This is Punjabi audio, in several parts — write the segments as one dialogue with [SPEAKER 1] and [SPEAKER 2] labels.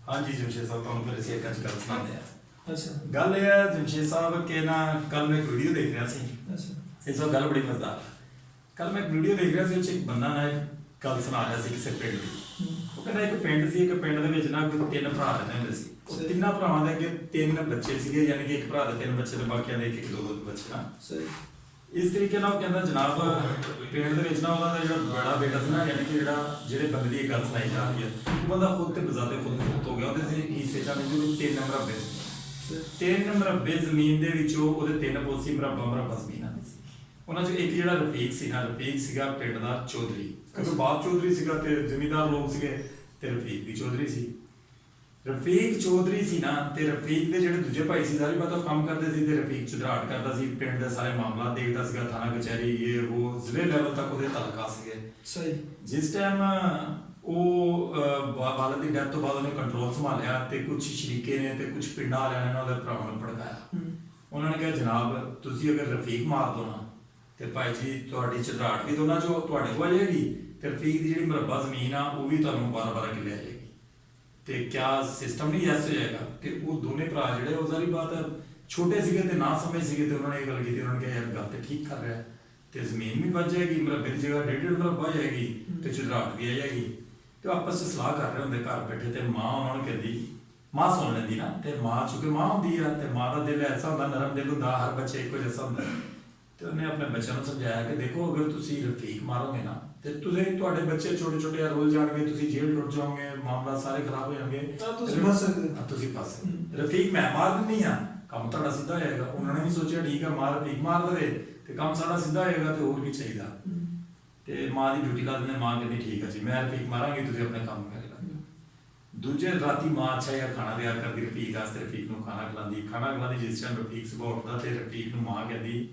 [SPEAKER 1] हाँ जी जमशेद साहब तुहानू फिर ਅਸੀਂ ਇੱਕ ਅੱਜ ਗੱਲ ਸੁਣਾਉਂਦੇ ਆ।
[SPEAKER 2] ਅੱਛਾ
[SPEAKER 1] ਗੱਲ ਇਹ ਹੈ ਜਮਸ਼ੇਦ ਸਾਹਿਬ ਕਿ ਨਾ ਕੱਲ ਮੈਂ ਇੱਕ ਵੀਡੀਓ ਦੇਖ ਰਿਹਾ ਸੀ।
[SPEAKER 2] ਅੱਛਾ
[SPEAKER 1] ਇਸ ਵਾਰ ਗੱਲ ਬੜੀ ਮਜ਼ੇਦਾਰ ਹੈ। ਕੱਲ ਮੈਂ ਇੱਕ ਵੀਡੀਓ ਦੇਖ ਰਿਹਾ ਸੀ, ਉਹ 'ਚ ਇੱਕ ਬੰਦਾ ਨਾ ਗੱਲ ਸੁਣਾ ਰਿਹਾ ਸੀ ਕਿਸੇ ਪਿੰਡ ਦੀ। ਉਹ ਕਹਿੰਦਾ ਇੱਕ ਪਿੰਡ ਸੀ, ਇੱਕ ਪਿੰਡ ਦੇ ਵਿੱਚ ਨਾ ਤਿੰਨ ਭਰਾ ਰਹਿੰਦੇ ਹੁੰਦੇ ਸੀ। ਉਹ ਤਿੰਨਾਂ ਭਰਾਵਾਂ ਦੇ ਅੱਗੇ ਤਿੰਨ ਬੱਚੇ ਸੀਗੇ, ਯਾਨੀ ਕਿ ਇੱਕ ਭਰਾ ਦੇ ਤਿੰਨ ਬੱਚੇ ਤੇ ਬਾਕੀਆਂ ਦੇ ਇੱਕ ਦੋ ਬੱਚੇ ਨਾ।
[SPEAKER 2] ਸਹੀ
[SPEAKER 1] ਇਸ ਤਰੀਕੇ ਨਾਲ ਉਹ ਕਹਿੰਦਾ ਜਨਾਬ ਪਿੰਡ ਦੇ ਵਿੱਚ ਨਾ ਉਹਨਾਂ ਦਾ ਜਿਹੜਾ ਬੜਾ ਬੇਟਾ ਸੀ ਨਾ, ਯਾਨੀ ਕਿ ਜਿਹੜੇ ਬੰਦੇ ਦੀ ਇਹ ਗੱਲ ਸੁਣਾਈ ਜਾ ਰਹੀ ਹੈ, ਉਹ ਬੰਦਾ ਖੁਦ ਤੇ ਬਜ਼ਾਤੇ ਖੁਦ ਫੌਤ ਹੋ ਗਿਆ। ਉਹਦੇ ਸੀ ਹਿੱਸੇ ਚ ਉਹਨੂੰ 3 ਮਰਬੇ 3 ਮਰਬੇ ਜ਼ਮੀਨ ਦੇ ਵਿੱਚੋਂ ਉਹਦੇ 3 ਪੋਸੀ ਮਰਬਾ ਜ਼ਮੀਨ ਆਉਂਦੀ ਸੀ। ਉਹਨਾਂ ਚੋਂ ਇੱਕ ਜਿਹੜਾ ਰਫੀਕ ਸੀ ਨਾ, ਰਫੀਕ ਸੀਗਾ ਪਿੰਡ ਦਾ ਚੌਧਰੀ, ਕਿਉਂਕਿ ਬਾਪ ਚੌਧਰੀ ਸੀਗਾ ਤੇ ਜ਼ਿਮੀਂਦਾਰ ਲੋਕ ਸੀਗੇ, ਤੇ ਰਫੀਕ ਵੀ ਚੌਧਰੀ ਸੀ। ਰਫੀਕ ਚੌਧਰੀ ਸੀ ਨਾ, ਤੇ ਰਫੀਕ ਦੇ ਜਿਹੜੇ ਦੂਜੇ ਭਾਈ ਸੀ ਸਾਰੀ ਬਾਤ ਕੰਮ ਕਰਦੇ ਸੀ, ਤੇ ਰਫੀਕ ਚੁਧਰਾਟ ਕਰਦਾ ਸੀ, ਪਿੰਡ ਦੇ ਸਾਰੇ ਮਾਮਲਾ ਦੇਖਦਾ ਸੀਗਾ, ਥਾਣਾ ਕਚਹਿਰੀ ਇਹ ਉਹ ਜ਼ਿਲ੍ਹੇ ਲੈਵਲ ਤੱਕ ਉਹਦੇ ਤਾਲੁਕਾ ਸੀਗੇ।
[SPEAKER 2] ਸਹੀ
[SPEAKER 1] ਜਿਸ ਟਾਈਮ ਉਹ ਵਾਲਦ ਦੀ ਡੈਥ ਤੋਂ ਬਾਅਦ ਉਹਨੇ ਕੰਟਰੋਲ ਸੰਭਾਲਿਆ, ਤੇ ਕੁਝ ਸ਼ਰੀਕੇ ਨੇ ਤੇ ਕੁਝ ਪਿੰਡਾਂ ਵਾਲਿਆਂ ਨੇ ਉਹਦੇ ਭਰਾਵਾਂ ਨੂੰ ਭੜਕਾਇਆ। ਉਹਨਾਂ ਨੇ ਕਿਹਾ ਜਨਾਬ ਤੁਸੀਂ ਅਗਰ ਰਫੀਕ ਮਾਰ ਦੋ ਨਾ, ਤੇ ਭਾਈ ਜੀ ਤੁਹਾਡੀ ਚੁਧਰਾਟ ਵੀ ਦੋਨਾਂ ਚੋਂ ਤੁਹਾਡੇ ਕੋਲ ਆ ਜਾਏਗੀ, ਤੇ ਰਫੀਕ ਦੀ ਜਿਹੜੀ ਮਰਬਾ ਜ਼ਮੀਨ ਆ ਉਹ ਵੀ ਤੁਹਾਨੂੰ 12 ਕਿੱਲੇ ਆ ਜਾਏਗੀ। ਤੇ ਕਿਆ ਸਿਸਟਮ ਨਹੀਂ ਯੈਸ ਹੋ ਜਾਏਗਾ? ਤੇ ਉਹ ਦੋਨੇ ਭਰਾ ਜਿਹੜੇ ਉਹ ਸਾਰੀ ਬਾਤ ਛੋਟੇ ਸੀਗੇ ਤੇ ਨਾ ਸਮਝ ਸੀਗੇ, ਤੇ ਉਹਨਾਂ ਨੇ ਇਹ ਗੱਲ ਕੀਤੀ। ਉਹਨਾਂ ਨੇ ਕਿਹਾ ਯਾਰ ਗੱਲ ਤੇ ਠੀਕ ਕਰ ਰਿਹਾ, ਤੇ ਜ਼ਮੀਨ ਵੀ ਵੱਜ ਜਾਏਗੀ, ਮਰਬੇ ਦੀ ਜਗ੍ਹਾ 1.5 ਮਰਬਾ ਜਾਏਗੀ, ਤੇ ਚੁਧਰਾਟ ਵੀ ਆ ਜਾਏਗੀ। ਤੇ ਆਪਸ ਚ ਸਲਾਹ ਕਰ ਰਹੇ ਹੁੰਦੇ ਘਰ ਬੈਠੇ, ਤੇ ਮਾਂ ਉਹਨਾਂ ਨੂੰ ਕਹਿੰਦੀ, ਮਾਂ ਸੁਣ ਲੈਂਦੀ ਨਾ, ਤੇ ਮਾਂ ਚੁੱਕੇ ਮਾਂ ਹੁੰਦੀ ਆ, ਤੇ ਮਾਂ ਦਾ ਦਿਲ ਐਸਾ ਹੁੰਦਾ, ਨਰਮ ਦਿਲ ਹੁੰਦਾ, ਹਰ ਬੱਚੇ ਇੱਕੋ ਜਿਹਾ ਹੁੰਦਾ। ਤੇ ਉਹਨੇ ਆਪਣੇ ਬੱਚਿਆਂ ਨੂੰ ਸਮਝਾਇਆ ਕਿ ਦੇਖੋ ਅਗਰ ਤੁਸੀਂ ਰਫੀਕ ਮਾਰੋਗੇ ਨਾ, ਤੇ ਤੁਹਾਡੇ ਬੱਚੇ ਛੋਟੇ ਛੋਟੇ ਰੋਲ ਜਾਣਗੇ, ਤੁਸੀਂ ਜੇਲ੍ਹ ਟੁੱਟ ਜਾਓਗੇ, ਮਾਮਲਾ ਸਾਰੇ ਖਰਾਬ ਹੋ ਜਾਣਗੇ,
[SPEAKER 2] ਤੁਸੀਂ ਫਸ ਸਕਦੇ।
[SPEAKER 1] ਤੁਸੀਂ ਫਸ ਸਕਦੇ। ਰਫੀਕ ਮੈਂ ਮਾਰ ਦਿੰਦੀ ਆ, ਕੰਮ ਤੁਹਾਡਾ ਸਿੱਧਾ ਹੋ ਜਾਏਗਾ। ਉਹਨਾਂ ਨੇ ਵੀ ਸੋਚਿਆ ਠੀਕ ਆ ਮਾਂ ਰਫੀਕ ਮਾਰ ਦੇਵੇ ਤੇ ਕੰਮ ਸਾਡਾ ਸਿੱਧਾ ਹੋ ਜਾਏਗਾ, ਤੇ ਹੋਰ ਵੀ ਚਾਹੀਦਾ। ਤੇ ਮਾਂ ਦੀ ਡਿਊਟੀ ਲਾ ਦਿੰਦੇ, ਮਾਂ ਕਹਿੰਦੀ ਠੀਕ ਆ ਜੀ ਮੈਂ ਰਫੀਕ ਮਾਰਾਂਗੀ, ਤੁਸੀਂ ਆਪਣੇ ਕੰਮ ਕਰੇਗਾ। ਦੂਜੇ ਰਾਤੀ ਮਾਂ ਅੱਛਾ ਜਿਹਾ ਖਾਣਾ ਤਿਆਰ ਕਰਦੀ ਰਫੀਕ ਵਾਸਤੇ, ਰਫੀਕ ਨੂੰ ਖਾਣਾ ਖਿਲਾਉਂਦੀ। ਜਿਸ ਟਾਈਮ ਰਫੀਕ ਸੁਬਹ ਉੱਠਦਾ, ਤੇ ਰਫੀਕ ਨੂੰ ਮਾਂ ਕਹਿੰਦੀ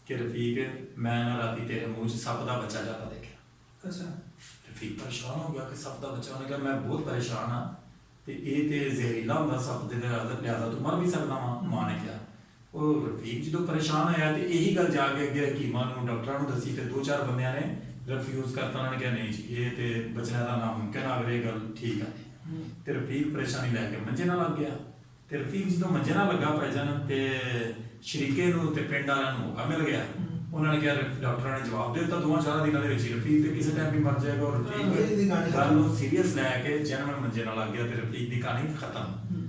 [SPEAKER 1] ਕਿ ਰਫੀਕ ਮੈਂ ਨਾ ਰਾਤੀ ਤੇਰੇ ਮੂੰਹ 'ਚ ਸੱਪ ਦਾ ਬੱਚਾ ਜਾਂਦਾ ਦੇਖਿਆ।
[SPEAKER 2] ਅੱਛਾ
[SPEAKER 1] ਰਫੀਕ ਪਰੇਸ਼ਾਨ ਹੋ ਗਿਆ ਕਿ ਸੱਪ ਦਾ ਬੱਚਾ। ਉਹਨੇ ਕਿਹਾ ਮੈਂ ਬਹੁਤ ਪਰੇਸ਼ਾਨ ਹਾਂ, ਤੇ ਇਹ ਤੇ ਜ਼ਹਿਰੀਲਾ ਹੁੰਦਾ ਸੱਪ ਦੇ ਲਿਆਦਾ ਤੂੰ ਮਰ ਵੀ ਸਕਦਾ ਵਾ। ਮਾਂ ਨੇ ਕਿਹਾ। ਉਹ ਰਫੀਕ ਜਦੋਂ ਪਰੇਸ਼ਾਨ ਹੋਇਆ, ਤੇ ਇਹੀ ਗੱਲ ਜਾ ਕੇ ਅੱਗੇ ਹਕੀਮਾਂ ਨੂੰ ਡਾਕਟਰਾਂ ਨੂੰ ਦੱਸੀ, ਤੇ 2-4 ਬੰਦਿਆਂ ਨੇ ਰਿਫਿਊਜ਼ ਕਰਤਾ। ਉਹਨਾਂ ਨੇ ਕਿਹਾ ਨਹੀਂ ਜੀ ਇਹ ਤੇ ਬਚਣਾ ਦਾ ਨਾਮੁਮਕਿਨ ਆ, ਇਹ ਗੱਲ ਠੀਕ ਆ। ਤੇ ਰਫੀਕ ਪਰੇਸ਼ਾਨੀ ਲੈ ਕੇ ਮੰਜੇ ਨਾਲ ਲੱਗ ਗਿਆ। ਤੇ ਰਫੀਕ ਜਦੋਂ ਮੰਜੇ ਨਾਲ ਲੱਗਾ ਭਾਈਜਾਨ, ਤੇ ਸ਼ਰੀਕੇ ਨੂੰ ਤੇ ਪਿੰਡ ਵਾਲਿਆਂ ਨੂੰ ਮੌਕਾ ਮਿਲ ਗਿਆ। ਉਹਨਾਂ ਨੇ ਕਿਹਾ ਡਾਕਟਰਾਂ ਨੇ ਜਵਾਬ ਦੇ ਦਿੱਤਾ 2-4 ਦਿਨਾਂ ਦੇ ਵਿੱਚ ਰਫੀਕ ਤੇ ਕਿਸੇ ਟਾਈਮ ਵੀ ਮਰ ਜਾਏਗਾ। ਔਰ ਰਫੀਕ ਗੱਲ ਨੂੰ ਸੀਰੀਅਸ ਲੈ ਕੇ ਜਨਮ ਮੰਜੇ ਨਾਲ ਲੱਗ ਗਿਆ, ਤੇ ਰਫੀਕ ਦੀ ਕਹਾਣੀ ਖਤਮ।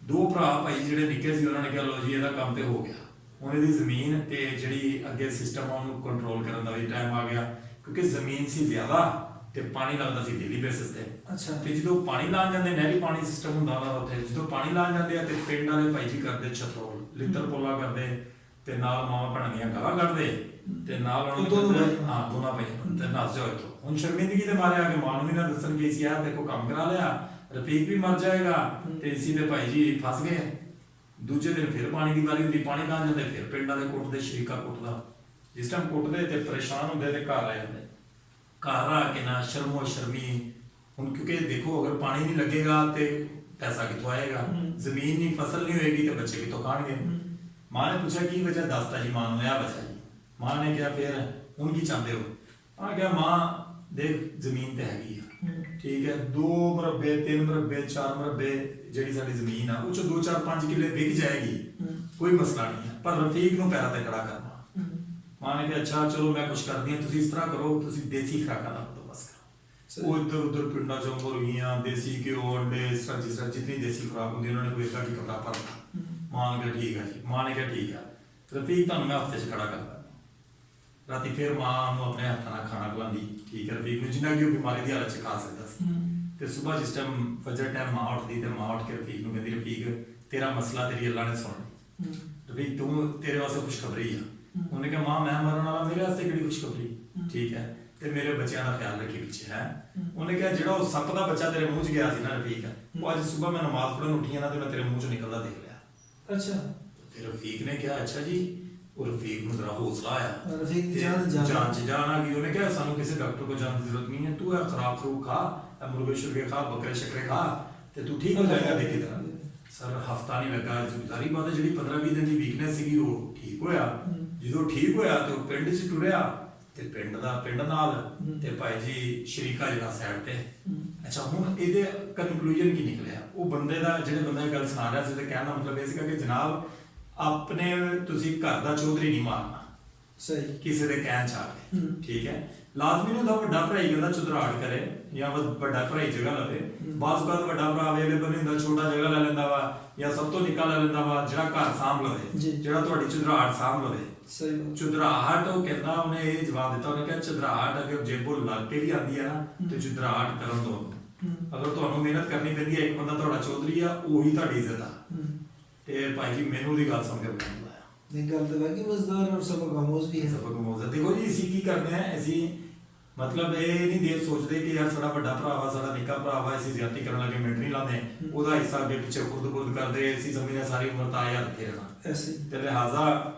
[SPEAKER 1] 2 ਭਰਾ ਭਾਈ ਜਿਹੜੇ ਨਿੱਕੇ ਸੀ, ਉਹਨਾਂ ਨੇ ਕਿਹਾ ਲੋ ਜੀ ਇਹਦਾ ਕੰਮ ਤੇ ਹੋ ਗਿਆ, ਹੁਣ ਇਹਦੀ ਜ਼ਮੀਨ ਤੇ ਜਿਹੜੀ ਅੱਗੇ ਸਿਸਟਮ ਆ ਉਹਨੂੰ ਕੰਟਰੋਲ ਕਰਨ ਦਾ ਵੀ ਟਾਈਮ ਆ ਗਿਆ, ਕਿਉਂਕਿ ਜ਼ਮੀਨ ਸੀ ਜ਼ਿਆਦਾ ਤੇ ਪਾਣੀ ਲੱਗਦਾ ਸੀ ਡੇਲੀ ਬੇਸਿਸ ਤੇ।
[SPEAKER 2] ਅੱਛਾ
[SPEAKER 1] ਤੇ ਜਦੋਂ ਪਾਣੀ ਲਾਣ ਜਾਂਦੇ, ਨਹਿਰੀ ਪਾਣੀ ਸਿਸਟਮ ਹੁੰਦਾ ਉਹਨਾਂ ਦਾ ਉੱਥੇ, ਜਦੋਂ ਪਾਣੀ ਲਾਣ ਜਾਂਦੇ ਆ, ਤੇ ਪਿੰਡ ਵਾਲੇ ਭਾਈ ਜੀ ਕਰਦੇ ਛਤਰੋਲ ਲਿੱਤਰ ਪੋਲਾ ਕਰਦੇ, ਤੇ ਨਾਲ ਮਾਵਾਂ ਭੈਣਾਂ ਦੀਆਂ ਗਾਲਾਂ ਕੱਢਦੇ, ਤੇ ਨਾਲ ਉਹਨਾਂ ਨੂੰ ਹਾਂ ਦੋਨਾਂ ਭਾਈ ਤੇ ਨੱਸ ਜਾਓ ਇੱਥੋਂ। ਹੁਣ ਸ਼ਰਮਿੰਦਗੀ ਦੇ ਮਾਰੇ ਆ ਕੇ ਮਾਂ ਨੂੰ ਵੀ ਨਾ ਦੱਸਣ ਕਿ ਸੀ ਯਾਰ ਦੇਖੋ ਕੰਮ ਕਰਾ ਲਿਆ, ਰਫੀਕ ਵੀ ਮਰ ਜਾਏਗਾ, ਤੇ ਇਸੀ ਦੇ ਭਾਈ ਜੀ ਫਸ ਗਏ। ਦੂਜੇ ਦਿਨ ਫਿਰ ਪਾਣੀ ਦੀ ਵਾਰੀ ਹੁੰਦੀ, ਪਾਣੀ ਲਾਣ ਜਾਂਦੇ, ਫਿਰ ਪਿੰਡ ਵਾਲੇ ਕੁੱਟਦੇ, ਸ਼ਰੀਕਾ ਕੁੱਟਦਾ। ਜਿਸ ਟਾਈਮ ਕੁੱਟਦੇ ਤੇ ਪਰੇਸ਼ਾਨ ਹੁੰਦੇ, ਤੇ ਘਰ ਆ ਜਾਂਦੇ। ਘਰ ਆ ਕੇ ਨਾ ਸ਼ਰਮੋ ਸ਼ਰਮੀ, ਹੁਣ ਕਿਉਂਕਿ ਦੇਖੋ ਅਗਰ ਪਾਣੀ ਨਹੀਂ ਲੱਗੇਗਾ ਤੇ ਪੈਸਾ ਕਿੱਥੋਂ ਆਏਗਾ, ਜ਼ਮੀਨ ਨਹੀਂ, ਫਸਲ ਨਹੀਂ ਹੋਏਗੀ, ਤੇ ਬੱਚੇ ਕਿੱਥੋਂ ਖਾਣਗੇ। ਮਾਂ ਨੇ ਪੁੱਛਿਆ ਕੀ ਵਜ੍ਹਾ? ਦੱਸਤਾ ਜੀ ਮਾਂ ਨੂੰ ਇਹ ਵਜ੍ਹਾ ਜੀ। ਮਾਂ ਨੇ ਕਿਹਾ ਫਿਰ ਹੁਣ ਕੀ ਚਾਹੁੰਦੇ ਹੋ? ਆ ਗਿਆ ਮਾਂ ਦੇਖ ਜ਼ਮੀਨ ਤੇ ਹੈਗੀ ਆ, ਠੀਕ ਹੈ, 2 ਮਰਬੇ 3 ਮਰਬੇ 4 ਮਰਬੇ ਜਿਹੜੀ ਸਾਡੀ ਜ਼ਮੀਨ ਆ, ਉਹ 'ਚੋਂ 2-4-5 ਕਿੱਲੇ ਵਿਕ ਜਾਏਗੀ, ਕੋਈ ਮਸਲਾ ਨਹੀਂ ਹੈ, ਪਰ ਰਫੀਕ ਨੂੰ ਪੈਰਾਂ ਤੇ ਖੜਾ ਕਰਨਾ। ਮਾਂ ਨੇ ਕਿਹਾ ਅੱਛਾ ਚਲੋ ਮੈਂ ਕੁਛ ਕਰਦੀ ਹਾਂ, ਤੁਸੀਂ ਇਸ ਤਰ੍ਹਾਂ ਕਰੋ, ਤੁਸੀਂ ਦੇਸੀ ਖੁਰਾਕਾਂ ਦਾ ਬੰਦੋਬਸਤ ਕਰੋ। ਉਹ ਇੱਧਰ ਉੱਧਰ ਪਿੰਡਾਂ ਚੋਂ ਮੁਰਗੀਆਂ, ਦੇਸੀ ਘਿਓ, ਅੰਡੇ, ਜਿਸ ਤਰ੍ਹਾਂ ਜਿਤਨੀ ਦੇਸੀ ਖੁਰਾਕ ਹੁੰਦੀ ਉਹਨਾਂ ਨੇ ਕੋਈ ਇੱਦਾਂ ਦੀ ਕਪੜਾ ਭਰਤਾ। ਮਾਂ ਨੇ ਕਿਹਾ ਠੀਕ ਆ ਜੀ। ਮਾਂ ਨੇ ਕਿਹਾ ਠੀਕ ਆ ਰਫੀਕ ਤੁਹਾਨੂੰ ਮੈਂ ਹਫ਼ਤੇ 'ਚ ਖੜਾ ਕਰ ਦਾਂਗਾ। ਰਾਤੀ ਫਿਰ ਮਾਂ ਨੂੰ ਆਪਣੇ ਹੱਥਾਂ ਨਾਲ ਖਾਣਾ ਖਿਲਾਉਂਦੀ, ਠੀਕ ਹੈ, ਰਫੀਕ ਨੂੰ ਜਿੰਨਾ ਕਿ ਉਹ ਬਿਮਾਰੀ ਦੀ ਹਾਲਤ 'ਚ ਖਾ ਸਕਦਾ ਸੀ। ਤੇ ਸਵੇਰ ਜਿਸ ਟਾਈਮ ਫਜਰ ਟਾਈਮ ਮਾਂ ਉੱਠਦੀ, ਤੇ ਮਾਂ ਉੱਠ ਕੇ ਰਫੀਕ ਨੂੰ ਕਹਿੰਦੀ ਰਫੀਕ ਤੇਰਾ ਮਸਲਾ ਤੇਰੀ ਅੱਲਾ ਨੇ ਸੁਣ ਲਈ, ਰਫੀਕ ਤੂੰ ਤੇਰੇ ਵਾਸਤੇ ਖੁਸ਼ਖਬਰੀ ਆ। ਉਹਨੇ ਕਿਹਾ ਮਾਂ ਮੈਂ ਮਰਨ ਵਾਲਾ, ਮੇਰੇ ਵਾਸਤੇ ਕਿਹੜੀ ਖੁਸ਼ਖਬਰੀ, ਠੀਕ ਹੈ, ਤੇ ਮੇਰੇ ਬੱਚਿਆਂ ਦਾ ਖਿਆਲ ਰੱਖੀ ਪਿੱਛੇ ਹੈ। ਉਹਨੇ ਕਿਹਾ ਜਿਹੜਾ ਉਹ ਸੱਪ ਦਾ ਬੱਚਾ ਤੇਰੇ ਮੂੰਹ 'ਚ ਗਿਆ ਸੀ ਨਾ ਰਫੀਕ, ਉਹ ਅੱਜ ਸਵੇਰ ਮੈਂ ਨਮਾਜ਼ ਪੜ੍ਹਨ ਉੱਠੀ ਨਾ, ਤੇ ਮੈਂ ਤੇਰੇ ਮੂੰਹ 'ਚੋਂ ਨਿਕਲਦਾ ਦੇਖ ਲਿਆ।
[SPEAKER 2] ਅੱਛਾ
[SPEAKER 1] ਤੇ ਰਫੀਕ ਨੇ ਕਿਹਾ ਅੱਛਾ ਜੀ। ਉਹ ਰਫੀਕ ਨੂੰ ਜ਼ਰਾ ਹੌਸਲਾ ਆਇਆ,
[SPEAKER 2] ਰਫੀਕ ਦੀ ਜਾਨ
[SPEAKER 1] ਚ ਜਾਨ ਆ ਗਈ। ਉਹਨੇ ਕਿਹਾ ਸਾਨੂੰ ਕਿਸੇ ਡਾਕਟਰ ਕੋਲ ਜਾਣ ਦੀ ਜ਼ਰੂਰਤ ਨਹੀਂ ਹੈ, ਤੂੰ ਇਹ ਖਰਾਬ ਫਰੂਕ ਖਾ, ਮੁਰਗੇ ਸ਼ੁਰਗੇ ਖਾ, ਬੱਕਰੇ ਸ਼ੱਕਰੇ ਖਾ, ਤੇ ਤੂੰ ਠੀਕ ਹੋ ਜਾਏਗਾ ਦੇਖੀ ਤਰ੍ਹਾਂ। ਸਰ ਹਫਤਾ ਨਹੀਂ ਲੱਗਾ, ਸਾਰੀ ਬਾਤ ਜਿਹੜੀ 15-20 ਦਿਨ ਦੀ ਵੀਕਨੈਸ ਸੀਗੀ ਉਹ ਠੀਕ ਹੋਇਆ। ਜਦੋਂ ਠੀਕ ਹੋਇਆ ਤੇ ਉਹ ਪਿੰਡ 'ਚ ਟੁਰਿਆ, ਤੇ ਪਿੰਡ ਨਾਲ, ਤੇ ਭਾਈ ਜੀ ਸ਼ਰੀਕਾ ਜਿਹੜਾ ਸਾਈਡ ਤੇ ਅੱਛਾ ਹੁਣ ਇਹਦੇ ਕਨਕਲੂਜਨ ਕੀ ਨਿਕਲਿਆ? ਉਹ ਬੰਦੇ ਦਾ ਜਿਹੜੇ ਬੰਦੇ ਗੱਲ ਸੁਣਾ ਰਿਹਾ ਸੀ ਤੇ ਕਹਿਣ ਦਾ ਮਤਲਬ ਇਹ ਸੀਗਾ ਕਿ ਜਨਾਬ ਆਪਣੇ ਤੁਸੀਂ ਘਰ ਦਾ ਚੌਧਰੀ ਨਹੀਂ ਮਾਰਨਾ
[SPEAKER 2] ਸਹੀ
[SPEAKER 1] ਕਿਸੇ ਦੇ ਕਹਿਣ ਚ ਆ ਕੇ, ਠੀਕ ਹੈ। ਲਾਜ਼ਮੀ ਨਹੀਂ ਹੁੰਦਾ ਵੱਡਾ ਭਰਾ ਹੀ ਕਹਿੰਦਾ ਚੁਦਰਾੜ ਕਰੇ ਜਾਂ ਵੱਡਾ ਭਰਾ ਹੀ ਜਗ੍ਹਾ ਲਵੇ। ਬਾਅਦ ਵੱਡਾ ਭਰਾ ਅਵੇਲੇਬਲ ਨਹੀਂ ਹੁੰਦਾ, ਛੋਟਾ ਜਗ੍ਹਾ ਲੈ ਲੈਂਦਾ ਵਾ ਜਾਂ ਸਭ ਤੋਂ ਨਿੱਕਾ ਲੈ ਲੈਂਦਾ ਵਾ ਜਿਹੜਾ ਘਰ ਸਾਂਭ ਲਵੇ, ਜਿਹੜਾ ਤੁਹਾਡੀ ਚੁਦਰਾੜ ਸਾਂਭ ਲਵੇ।
[SPEAKER 2] ਸਹੀ
[SPEAKER 1] ਚੁਦਰਾਹਟ ਉਹ ਕਹਿੰਦਾ, ਉਹਨੇ ਇਹ ਜਵਾਬ ਦਿੱਤਾ, ਉਹਨੇ ਕਿਹਾ ਚੁਦਰਾਹਟ ਅਗਰ ਜੇਬੋਂ ਲੱਗ ਕੇ ਵੀ ਆਉਂਦੀ ਹੈ ਨਾ ਤੇ ਚੁਦਰਾਹਟ ਕਰਨ ਦੋ। ਅਗਰ ਤੁਹਾਨੂੰ ਮਿਹਨਤ ਕਰਨੀ ਪੈਂਦੀ ਹੈ, ਇੱਕ ਬੰਦਾ ਤੁਹਾਡਾ ਚੌਧਰੀ ਆ, ਉਹੀ ਤੁਹਾਡੀ ਇੱਜ਼ਤ ਆ। ਤੇ ਭਾਈ ਜੀ ਮੈਨੂੰ ਦੀ ਗੱਲ ਸੁਣ ਕੇ ਬੜਾ ਆਇਆ।
[SPEAKER 2] ਨਹੀਂ ਗੱਲ ਤਾਂ ਬਾਕੀ ਮਜ਼ਦਾਰ ਔਰ ਸਬਕ ਆਮੋਜ਼ ਵੀ ਹੈ।
[SPEAKER 1] ਸਬਕ ਆਮੋਜ਼। ਦੇਖੋ ਜੀ ਅਸੀਂ ਕੀ ਕਰਦੇ ਆ, ਅਸੀਂ ਮਤਲਬ ਇਹ ਨਹੀਂ ਦੇਖ ਸੋਚਦੇ ਕਿ ਯਾਰ ਸਾਡਾ ਵੱਡਾ ਭਰਾ ਵਾ, ਸਾਡਾ ਨਿੱਕਾ ਭਰਾ ਵਾ, ਅਸੀਂ ਜ਼ਿਆਦਤੀ ਕਰਨ ਲੱਗੇ ਮਿੰਟ ਨਹੀਂ ਲਾਉਂਦੇ, ਉਹਦਾ ਹਿੱਸਾ ਅੱਗੇ ਪਿੱਛੇ ਖੁਰਦ ਕਰਦੇ, ਅਸੀਂ ਸਮਝਦੇ ਸਾਰੀ ਉਮਰ ਤਾਂ ਯਾਦ ਰੱਖੇ ਰਹਿਣਾ।
[SPEAKER 2] ਐਸੇ
[SPEAKER 1] ਤੇ ਲਿਹਾਜ਼ਾ